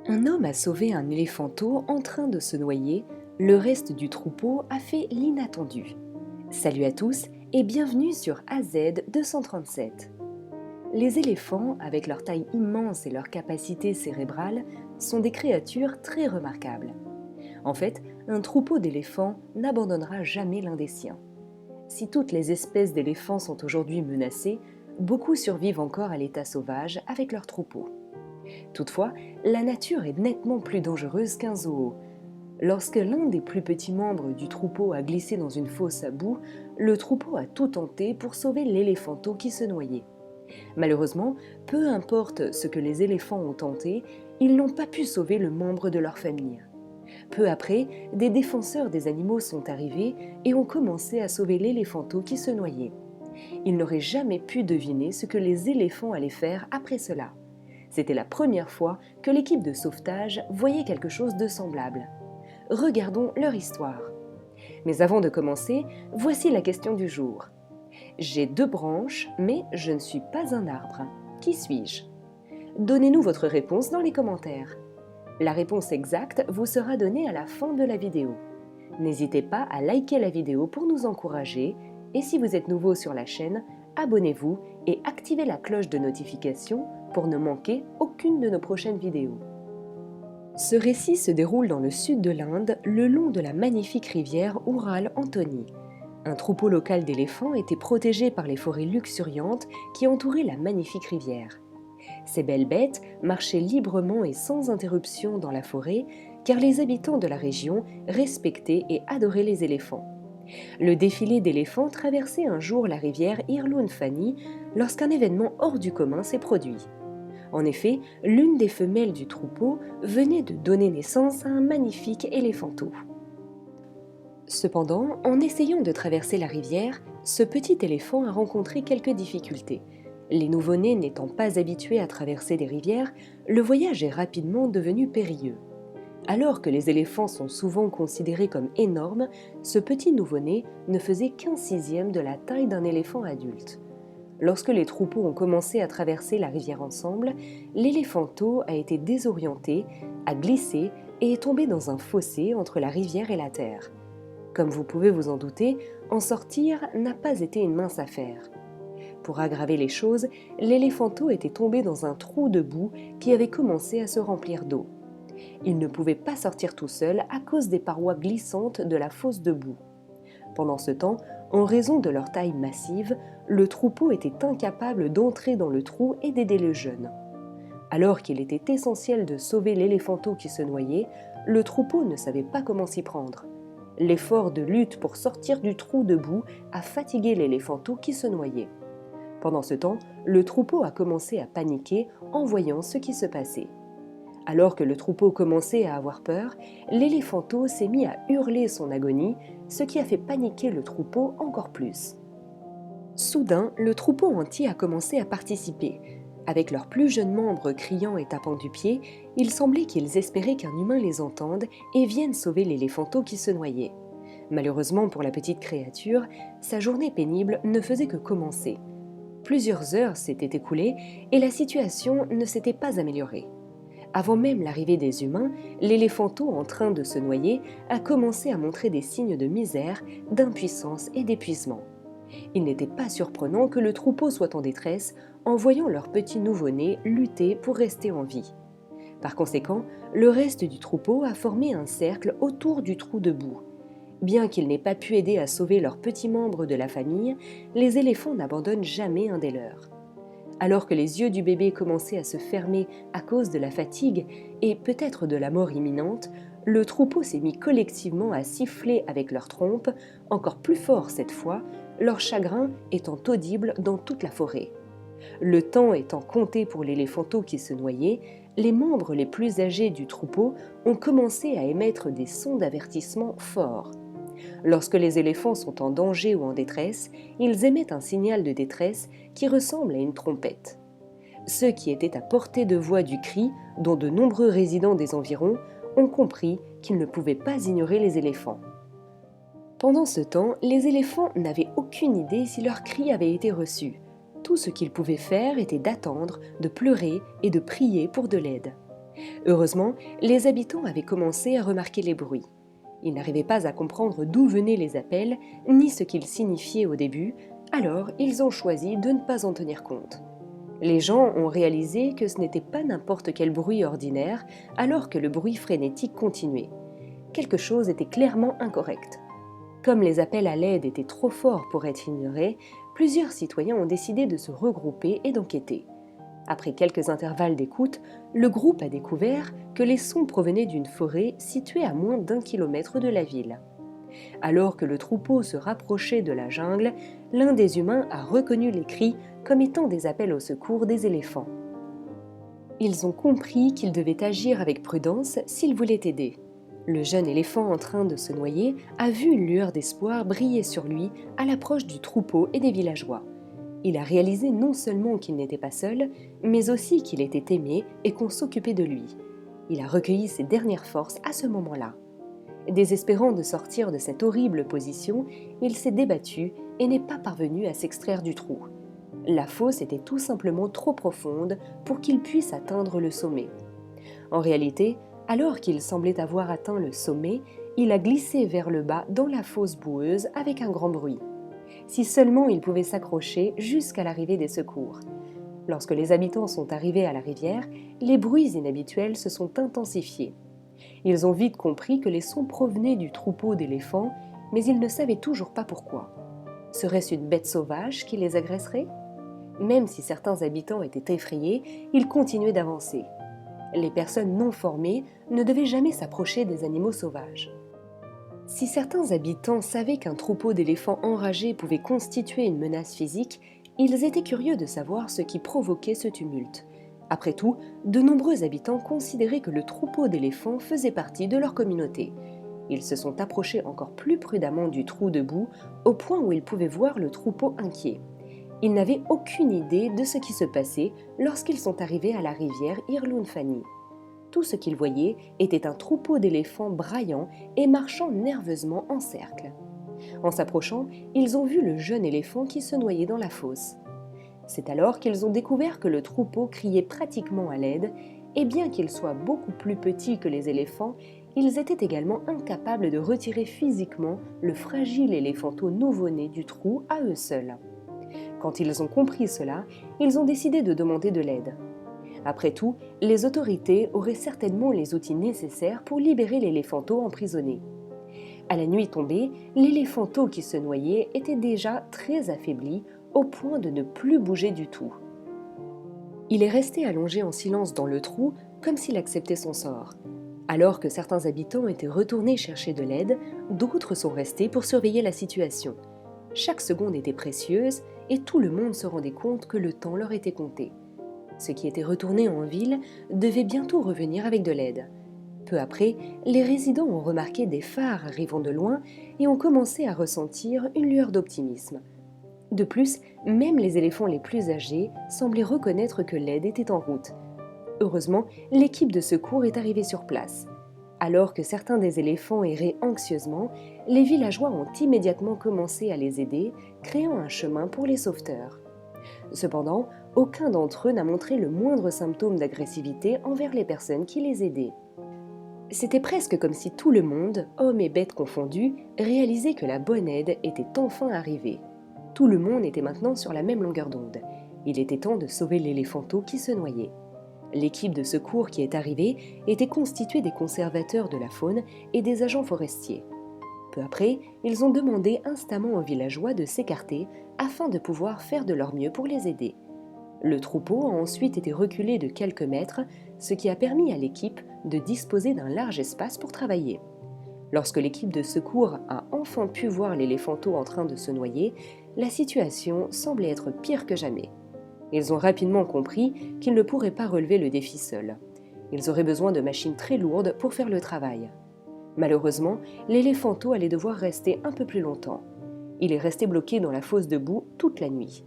Un homme a sauvé un éléphanteau en train de se noyer, le reste du troupeau a fait l'inattendu. Salut à tous et bienvenue sur AZ 237. Les éléphants, avec leur taille immense et leur capacité cérébrale, sont des créatures très remarquables. En fait, un troupeau d'éléphants n'abandonnera jamais l'un des siens. Si toutes les espèces d'éléphants sont aujourd'hui menacées, beaucoup survivent encore à l'état sauvage avec leur troupeau. Toutefois, la nature est nettement plus dangereuse qu'un zoo. Lorsque l'un des plus petits membres du troupeau a glissé dans une fosse à boue, le troupeau a tout tenté pour sauver l'éléphanteau qui se noyait. Malheureusement, peu importe ce que les éléphants ont tenté, ils n'ont pas pu sauver le membre de leur famille. Peu après, des défenseurs des animaux sont arrivés et ont commencé à sauver l'éléphanteau qui se noyait. Ils n'auraient jamais pu deviner ce que les éléphants allaient faire après cela. C'était la première fois que l'équipe de sauvetage voyait quelque chose de semblable. Regardons leur histoire. Mais avant de commencer, voici la question du jour. J'ai 2 branches, mais je ne suis pas un arbre. Qui suis-je? Donnez-nous votre réponse dans les commentaires. La réponse exacte vous sera donnée à la fin de la vidéo. N'hésitez pas à liker la vidéo pour nous encourager et si vous êtes nouveau sur la chaîne, abonnez-vous et activez la cloche de notification pour ne manquer aucune de nos prochaines vidéos. Ce récit se déroule dans le sud de l'Inde, le long de la magnifique rivière Ural-Anthony. Un troupeau local d'éléphants était protégé par les forêts luxuriantes qui entouraient la magnifique rivière. Ces belles bêtes marchaient librement et sans interruption dans la forêt, car les habitants de la région respectaient et adoraient les éléphants. Le défilé d'éléphants traversait un jour la rivière Irloun-Fani lorsqu'un événement hors du commun s'est produit. En effet, l'une des femelles du troupeau venait de donner naissance à un magnifique éléphanteau. Cependant, en essayant de traverser la rivière, ce petit éléphant a rencontré quelques difficultés. Les nouveau-nés n'étant pas habitués à traverser des rivières, le voyage est rapidement devenu périlleux. Alors que les éléphants sont souvent considérés comme énormes, ce petit nouveau-né ne faisait qu'un sixième de la taille d'un éléphant adulte. Lorsque les troupeaux ont commencé à traverser la rivière ensemble, l'éléphanteau a été désorienté, a glissé et est tombé dans un fossé entre la rivière et la terre. Comme vous pouvez vous en douter, en sortir n'a pas été une mince affaire. Pour aggraver les choses, l'éléphanteau était tombé dans un trou de boue qui avait commencé à se remplir d'eau. Il ne pouvait pas sortir tout seul à cause des parois glissantes de la fosse de boue. Pendant ce temps, en raison de leur taille massive, le troupeau était incapable d'entrer dans le trou et d'aider le jeune. Alors qu'il était essentiel de sauver l'éléphanteau qui se noyait, le troupeau ne savait pas comment s'y prendre. L'effort de lutte pour sortir du trou de boue a fatigué l'éléphanteau qui se noyait. Pendant ce temps, le troupeau a commencé à paniquer en voyant ce qui se passait. Alors que le troupeau commençait à avoir peur, l'éléphanteau s'est mis à hurler son agonie, ce qui a fait paniquer le troupeau encore plus. Soudain, le troupeau entier a commencé à participer. Avec leurs plus jeunes membres criant et tapant du pied, il semblait qu'ils espéraient qu'un humain les entende et vienne sauver l'éléphanteau qui se noyait. Malheureusement pour la petite créature, sa journée pénible ne faisait que commencer. Plusieurs heures s'étaient écoulées et la situation ne s'était pas améliorée. Avant même l'arrivée des humains, l'éléphanteau en train de se noyer a commencé à montrer des signes de misère, d'impuissance et d'épuisement. Il n'était pas surprenant que le troupeau soit en détresse en voyant leur petit nouveau-né lutter pour rester en vie. Par conséquent, le reste du troupeau a formé un cercle autour du trou de boue. Bien qu'ils n'aient pas pu aider à sauver leurs petits membres de la famille, les éléphants n'abandonnent jamais un des leurs. Alors que les yeux du bébé commençaient à se fermer à cause de la fatigue et peut-être de la mort imminente, le troupeau s'est mis collectivement à siffler avec leurs trompes, encore plus fort cette fois, leur chagrin étant audible dans toute la forêt. Le temps étant compté pour l'éléphanteau qui se noyait, les membres les plus âgés du troupeau ont commencé à émettre des sons d'avertissement forts. Lorsque les éléphants sont en danger ou en détresse, ils émettent un signal de détresse qui ressemble à une trompette. Ceux qui étaient à portée de voix du cri, dont de nombreux résidents des environs, ont compris qu'ils ne pouvaient pas ignorer les éléphants. Pendant ce temps, les éléphants n'avaient aucune idée si leur cri avait été reçu. Tout ce qu'ils pouvaient faire était d'attendre, de pleurer et de prier pour de l'aide. Heureusement, les habitants avaient commencé à remarquer les bruits. Ils n'arrivaient pas à comprendre d'où venaient les appels, ni ce qu'ils signifiaient au début, alors ils ont choisi de ne pas en tenir compte. Les gens ont réalisé que ce n'était pas n'importe quel bruit ordinaire, alors que le bruit frénétique continuait. Quelque chose était clairement incorrect. Comme les appels à l'aide étaient trop forts pour être ignorés, plusieurs citoyens ont décidé de se regrouper et d'enquêter. Après quelques intervalles d'écoute, le groupe a découvert que les sons provenaient d'une forêt située à moins d'1 kilomètre de la ville. Alors que le troupeau se rapprochait de la jungle, l'un des humains a reconnu les cris comme étant des appels au secours des éléphants. Ils ont compris qu'ils devaient agir avec prudence s'ils voulaient aider. Le jeune éléphant en train de se noyer a vu une lueur d'espoir briller sur lui à l'approche du troupeau et des villageois. Il a réalisé non seulement qu'il n'était pas seul, mais aussi qu'il était aimé et qu'on s'occupait de lui. Il a recueilli ses dernières forces à ce moment-là. Désespérant de sortir de cette horrible position, il s'est débattu et n'est pas parvenu à s'extraire du trou. La fosse était tout simplement trop profonde pour qu'il puisse atteindre le sommet. En réalité, alors qu'il semblait avoir atteint le sommet, il a glissé vers le bas dans la fosse boueuse avec un grand bruit. Si seulement il pouvait s'accrocher jusqu'à l'arrivée des secours. Lorsque les habitants sont arrivés à la rivière, les bruits inhabituels se sont intensifiés. Ils ont vite compris que les sons provenaient du troupeau d'éléphants, mais ils ne savaient toujours pas pourquoi. Serait-ce une bête sauvage qui les agresserait ? Même si certains habitants étaient effrayés, ils continuaient d'avancer. Les personnes non formées ne devaient jamais s'approcher des animaux sauvages. Si certains habitants savaient qu'un troupeau d'éléphants enragés pouvait constituer une menace physique, ils étaient curieux de savoir ce qui provoquait ce tumulte. Après tout, de nombreux habitants considéraient que le troupeau d'éléphants faisait partie de leur communauté. Ils se sont approchés encore plus prudemment du trou de boue, au point où ils pouvaient voir le troupeau inquiet. Ils n'avaient aucune idée de ce qui se passait lorsqu'ils sont arrivés à la rivière Irlunfani. Tout ce qu'ils voyaient était un troupeau d'éléphants braillant et marchant nerveusement en cercle. En s'approchant, ils ont vu le jeune éléphant qui se noyait dans la fosse. C'est alors qu'ils ont découvert que le troupeau criait pratiquement à l'aide, et bien qu'ils soient beaucoup plus petits que les éléphants, ils étaient également incapables de retirer physiquement le fragile éléphanteau nouveau-né du trou à eux seuls. Quand ils ont compris cela, ils ont décidé de demander de l'aide. Après tout, les autorités auraient certainement les outils nécessaires pour libérer l'éléphanteau emprisonné. À la nuit tombée, l'éléphanteau qui se noyait était déjà très affaibli, au point de ne plus bouger du tout. Il est resté allongé en silence dans le trou, comme s'il acceptait son sort. Alors que certains habitants étaient retournés chercher de l'aide, d'autres sont restés pour surveiller la situation. Chaque seconde était précieuse et tout le monde se rendait compte que le temps leur était compté. Ceux qui étaient retournés en ville devaient bientôt revenir avec de l'aide. Peu après, les résidents ont remarqué des phares arrivant de loin et ont commencé à ressentir une lueur d'optimisme. De plus, même les éléphants les plus âgés semblaient reconnaître que l'aide était en route. Heureusement, l'équipe de secours est arrivée sur place. Alors que certains des éléphants erraient anxieusement, les villageois ont immédiatement commencé à les aider, créant un chemin pour les sauveteurs. Cependant, aucun d'entre eux n'a montré le moindre symptôme d'agressivité envers les personnes qui les aidaient. C'était presque comme si tout le monde, hommes et bêtes confondus, réalisait que la bonne aide était enfin arrivée. Tout le monde était maintenant sur la même longueur d'onde. Il était temps de sauver l'éléphanteau qui se noyait. L'équipe de secours qui est arrivée était constituée des conservateurs de la faune et des agents forestiers. Peu après, ils ont demandé instamment aux villageois de s'écarter afin de pouvoir faire de leur mieux pour les aider. Le troupeau a ensuite été reculé de quelques mètres, ce qui a permis à l'équipe de disposer d'un large espace pour travailler. Lorsque l'équipe de secours a enfin pu voir l'éléphanteau en train de se noyer, la situation semblait être pire que jamais. Ils ont rapidement compris qu'ils ne pourraient pas relever le défi seuls. Ils auraient besoin de machines très lourdes pour faire le travail. Malheureusement, l'éléphanteau allait devoir rester un peu plus longtemps. Il est resté bloqué dans la fosse de boue toute la nuit.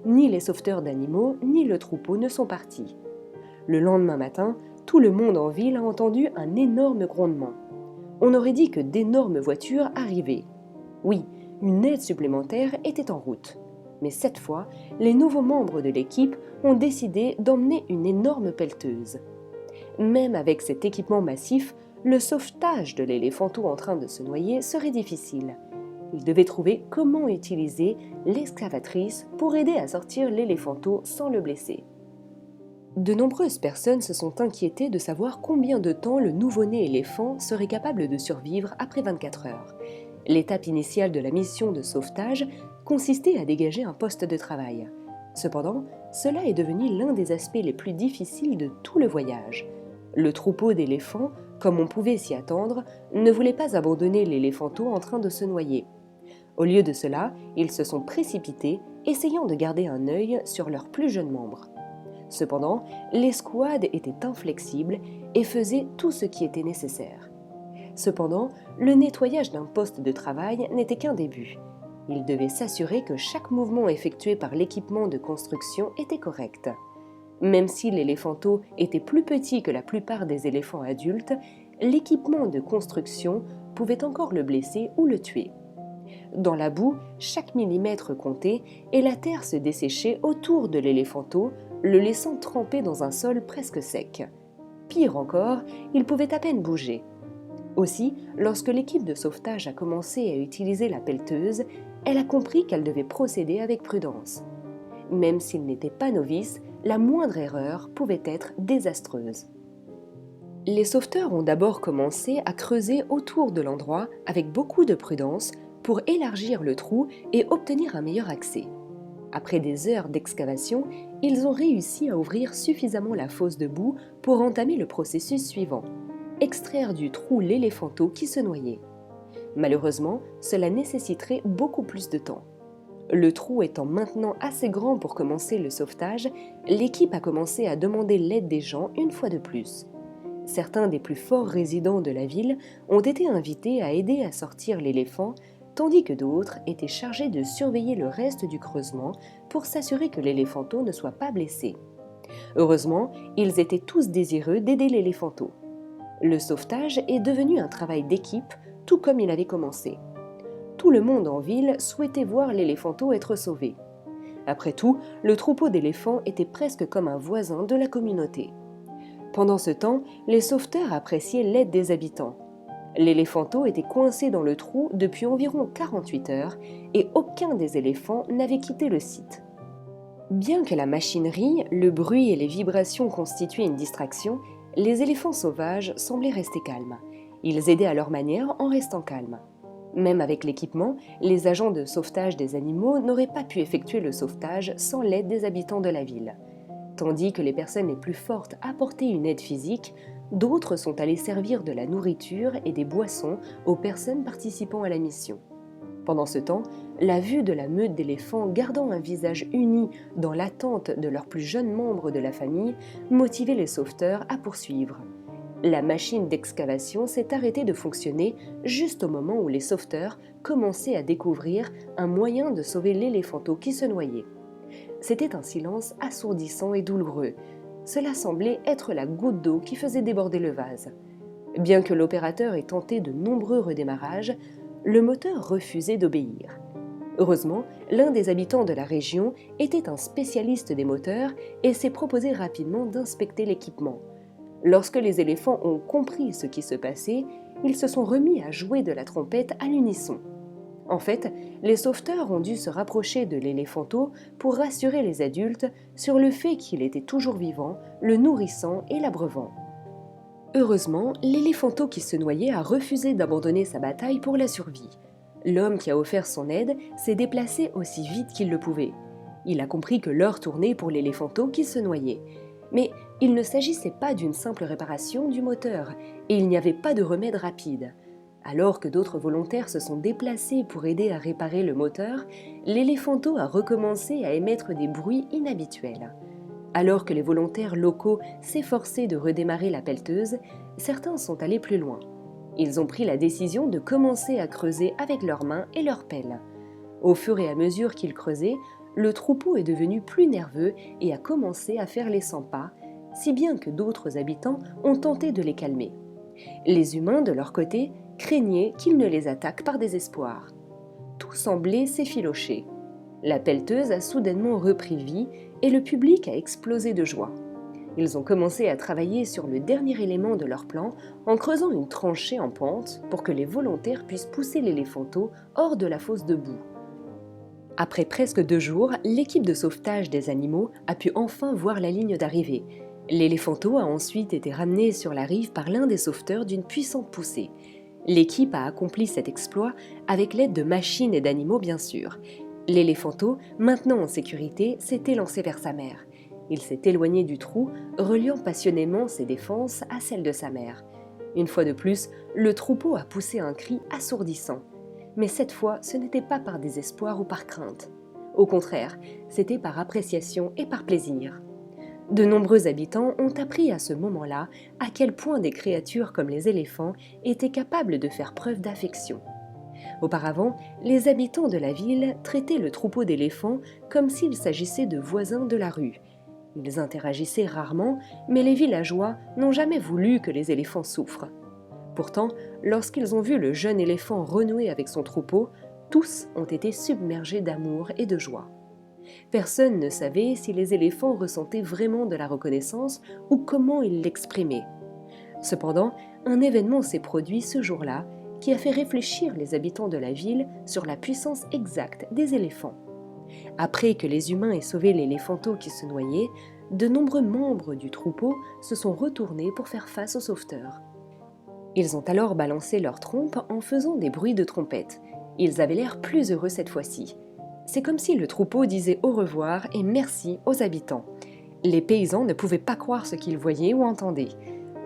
Ni les sauveteurs d'animaux, ni le troupeau ne sont partis. Le lendemain matin, tout le monde en ville a entendu un énorme grondement. On aurait dit que d'énormes voitures arrivaient. Oui, une aide supplémentaire était en route. Mais cette fois, les nouveaux membres de l'équipe ont décidé d'emmener une énorme pelleteuse. Même avec cet équipement massif, le sauvetage de l'éléphanteau en train de se noyer serait difficile. Il devait trouver comment utiliser l'excavatrice pour aider à sortir l'éléphanteau sans le blesser. De nombreuses personnes se sont inquiétées de savoir combien de temps le nouveau-né éléphant serait capable de survivre après 24 heures. L'étape initiale de la mission de sauvetage consistait à dégager un poste de travail. Cependant, cela est devenu l'un des aspects les plus difficiles de tout le voyage. Le troupeau d'éléphants, comme on pouvait s'y attendre, ne voulait pas abandonner l'éléphanteau en train de se noyer. Au lieu de cela, ils se sont précipités, essayant de garder un œil sur leurs plus jeunes membres. Cependant, l'escouade était inflexible et faisait tout ce qui était nécessaire. Cependant, le nettoyage d'un poste de travail n'était qu'un début. Il devait s'assurer que chaque mouvement effectué par l'équipement de construction était correct. Même si l'éléphanteau était plus petit que la plupart des éléphants adultes, l'équipement de construction pouvait encore le blesser ou le tuer. Dans la boue, chaque millimètre comptait et la terre se desséchait autour de l'éléphanteau, le laissant tremper dans un sol presque sec. Pire encore, il pouvait à peine bouger. Aussi, lorsque l'équipe de sauvetage a commencé à utiliser la pelleteuse, elle a compris qu'elle devait procéder avec prudence. Même s'ils n'étaient pas novices, la moindre erreur pouvait être désastreuse. Les sauveteurs ont d'abord commencé à creuser autour de l'endroit avec beaucoup de prudence pour élargir le trou et obtenir un meilleur accès. Après des heures d'excavation, ils ont réussi à ouvrir suffisamment la fosse de boue pour entamer le processus suivant: extraire du trou l'éléphanteau qui se noyait. Malheureusement, cela nécessiterait beaucoup plus de temps. Le trou étant maintenant assez grand pour commencer le sauvetage, l'équipe a commencé à demander l'aide des gens une fois de plus. Certains des plus forts résidents de la ville ont été invités à aider à sortir l'éléphant, tandis que d'autres étaient chargés de surveiller le reste du creusement pour s'assurer que l'éléphanteau ne soit pas blessé. Heureusement, ils étaient tous désireux d'aider l'éléphanteau. Le sauvetage est devenu un travail d'équipe, tout comme il avait commencé. Tout le monde en ville souhaitait voir l'éléphanteau être sauvé. Après tout, le troupeau d'éléphants était presque comme un voisin de la communauté. Pendant ce temps, les sauveteurs appréciaient l'aide des habitants. L'éléphanteau était coincé dans le trou depuis environ 48 heures et aucun des éléphants n'avait quitté le site. Bien que la machinerie, le bruit et les vibrations constituaient une distraction, les éléphants sauvages semblaient rester calmes. Ils aidaient à leur manière en restant calmes. Même avec l'équipement, les agents de sauvetage des animaux n'auraient pas pu effectuer le sauvetage sans l'aide des habitants de la ville. Tandis que les personnes les plus fortes apportaient une aide physique, d'autres sont allés servir de la nourriture et des boissons aux personnes participant à la mission. Pendant ce temps, la vue de la meute d'éléphants gardant un visage uni dans l'attente de leurs plus jeunes membres de la famille motivait les sauveteurs à poursuivre. La machine d'excavation s'est arrêtée de fonctionner juste au moment où les sauveteurs commençaient à découvrir un moyen de sauver l'éléphanteau qui se noyait. C'était un silence assourdissant et douloureux. Cela semblait être la goutte d'eau qui faisait déborder le vase. Bien que l'opérateur ait tenté de nombreux redémarrages, le moteur refusait d'obéir. Heureusement, l'un des habitants de la région était un spécialiste des moteurs et s'est proposé rapidement d'inspecter l'équipement. Lorsque les éléphants ont compris ce qui se passait, ils se sont remis à jouer de la trompette à l'unisson. En fait, les sauveteurs ont dû se rapprocher de l'éléphanteau pour rassurer les adultes sur le fait qu'il était toujours vivant, le nourrissant et l'abreuvant. Heureusement, l'éléphanteau qui se noyait a refusé d'abandonner sa bataille pour la survie. L'homme qui a offert son aide s'est déplacé aussi vite qu'il le pouvait. Il a compris que l'heure tournait pour l'éléphanteau qui se noyait. Mais il ne s'agissait pas d'une simple réparation du moteur, et il n'y avait pas de remède rapide. Alors que d'autres volontaires se sont déplacés pour aider à réparer le moteur, l'éléphanteau a recommencé à émettre des bruits inhabituels. Alors que les volontaires locaux s'efforçaient de redémarrer la pelleteuse, certains sont allés plus loin. Ils ont pris la décision de commencer à creuser avec leurs mains et leurs pelles. Au fur et à mesure qu'ils creusaient, le troupeau est devenu plus nerveux et a commencé à faire les 100 pas, si bien que d'autres habitants ont tenté de les calmer. Les humains, de leur côté, craignaient qu'ils ne les attaquent par désespoir. Tout semblait s'effilocher. La pelleteuse a soudainement repris vie et le public a explosé de joie. Ils ont commencé à travailler sur le dernier élément de leur plan en creusant une tranchée en pente pour que les volontaires puissent pousser l'éléphanteau hors de la fosse de boue. Après presque 2 jours, l'équipe de sauvetage des animaux a pu enfin voir la ligne d'arrivée. L'éléphanteau a ensuite été ramené sur la rive par l'un des sauveteurs d'une puissante poussée. L'équipe a accompli cet exploit avec l'aide de machines et d'animaux bien sûr. L'éléphanteau, maintenant en sécurité, s'est élancé vers sa mère. Il s'est éloigné du trou, reliant passionnément ses défenses à celles de sa mère. Une fois de plus, le troupeau a poussé un cri assourdissant. Mais cette fois, ce n'était pas par désespoir ou par crainte. Au contraire, c'était par appréciation et par plaisir. De nombreux habitants ont appris à ce moment-là à quel point des créatures comme les éléphants étaient capables de faire preuve d'affection. Auparavant, les habitants de la ville traitaient le troupeau d'éléphants comme s'il s'agissait de voisins de la rue. Ils interagissaient rarement, mais les villageois n'ont jamais voulu que les éléphants souffrent. Pourtant, lorsqu'ils ont vu le jeune éléphant renouer avec son troupeau, tous ont été submergés d'amour et de joie. Personne ne savait si les éléphants ressentaient vraiment de la reconnaissance ou comment ils l'exprimaient. Cependant, un événement s'est produit ce jour-là qui a fait réfléchir les habitants de la ville sur la puissance exacte des éléphants. Après que les humains aient sauvé l'éléphanteau qui se noyait, de nombreux membres du troupeau se sont retournés pour faire face aux sauveteurs. Ils ont alors balancé leurs trompes en faisant des bruits de trompette. Ils avaient l'air plus heureux cette fois-ci. C'est comme si le troupeau disait au revoir et merci aux habitants. Les paysans ne pouvaient pas croire ce qu'ils voyaient ou entendaient.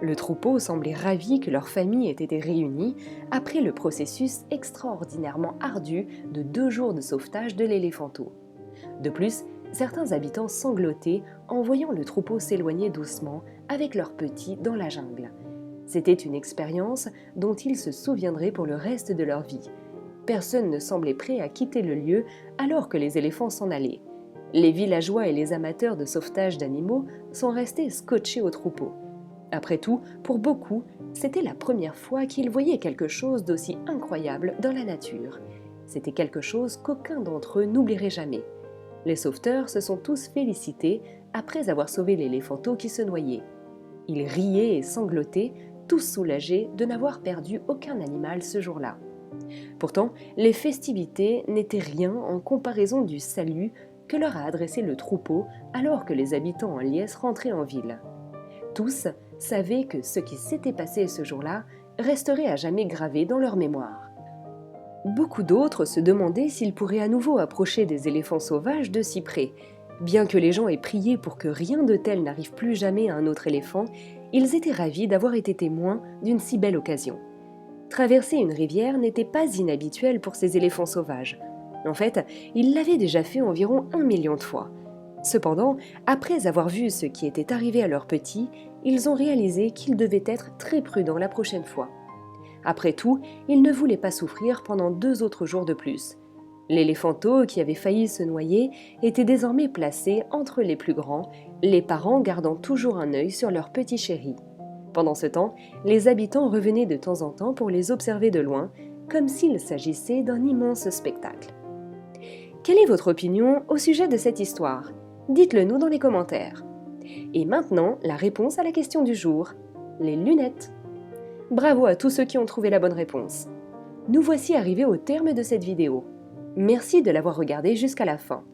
Le troupeau semblait ravi que leur famille ait été réunie après le processus extraordinairement ardu de 2 jours de sauvetage de l'éléphanteau. De plus, certains habitants sanglotaient en voyant le troupeau s'éloigner doucement avec leurs petits dans la jungle. C'était une expérience dont ils se souviendraient pour le reste de leur vie. Personne ne semblait prêt à quitter le lieu alors que les éléphants s'en allaient. Les villageois et les amateurs de sauvetage d'animaux sont restés scotchés au troupeau. Après tout, pour beaucoup, c'était la première fois qu'ils voyaient quelque chose d'aussi incroyable dans la nature. C'était quelque chose qu'aucun d'entre eux n'oublierait jamais. Les sauveteurs se sont tous félicités après avoir sauvé l'éléphanteau qui se noyait. Ils riaient et sanglotaient, tous soulagés de n'avoir perdu aucun animal ce jour-là. Pourtant, les festivités n'étaient rien en comparaison du salut que leur a adressé le troupeau alors que les habitants en liesse rentraient en ville. Tous savaient que ce qui s'était passé ce jour-là resterait à jamais gravé dans leur mémoire. Beaucoup d'autres se demandaient s'ils pourraient à nouveau approcher des éléphants sauvages de si près. Bien que les gens aient prié pour que rien de tel n'arrive plus jamais à un autre éléphant, ils étaient ravis d'avoir été témoins d'une si belle occasion. Traverser une rivière n'était pas inhabituel pour ces éléphants sauvages. En fait, ils l'avaient déjà fait environ 1 million de fois. Cependant, après avoir vu ce qui était arrivé à leurs petits, ils ont réalisé qu'ils devaient être très prudents la prochaine fois. Après tout, ils ne voulaient pas souffrir pendant 2 autres jours de plus. L'éléphanteau qui avait failli se noyer était désormais placé entre les plus grands, les parents gardant toujours un œil sur leurs petits chéris. Pendant ce temps, les habitants revenaient de temps en temps pour les observer de loin, comme s'il s'agissait d'un immense spectacle. Quelle est votre opinion au sujet de cette histoire ? Dites-le nous dans les commentaires. Et maintenant, la réponse à la question du jour, les lunettes. Bravo à tous ceux qui ont trouvé la bonne réponse. Nous voici arrivés au terme de cette vidéo. Merci de l'avoir regardée jusqu'à la fin.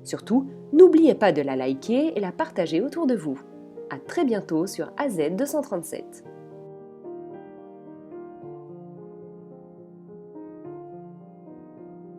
Surtout, n'oubliez pas de la liker et la partager autour de vous. À très bientôt sur AZ237.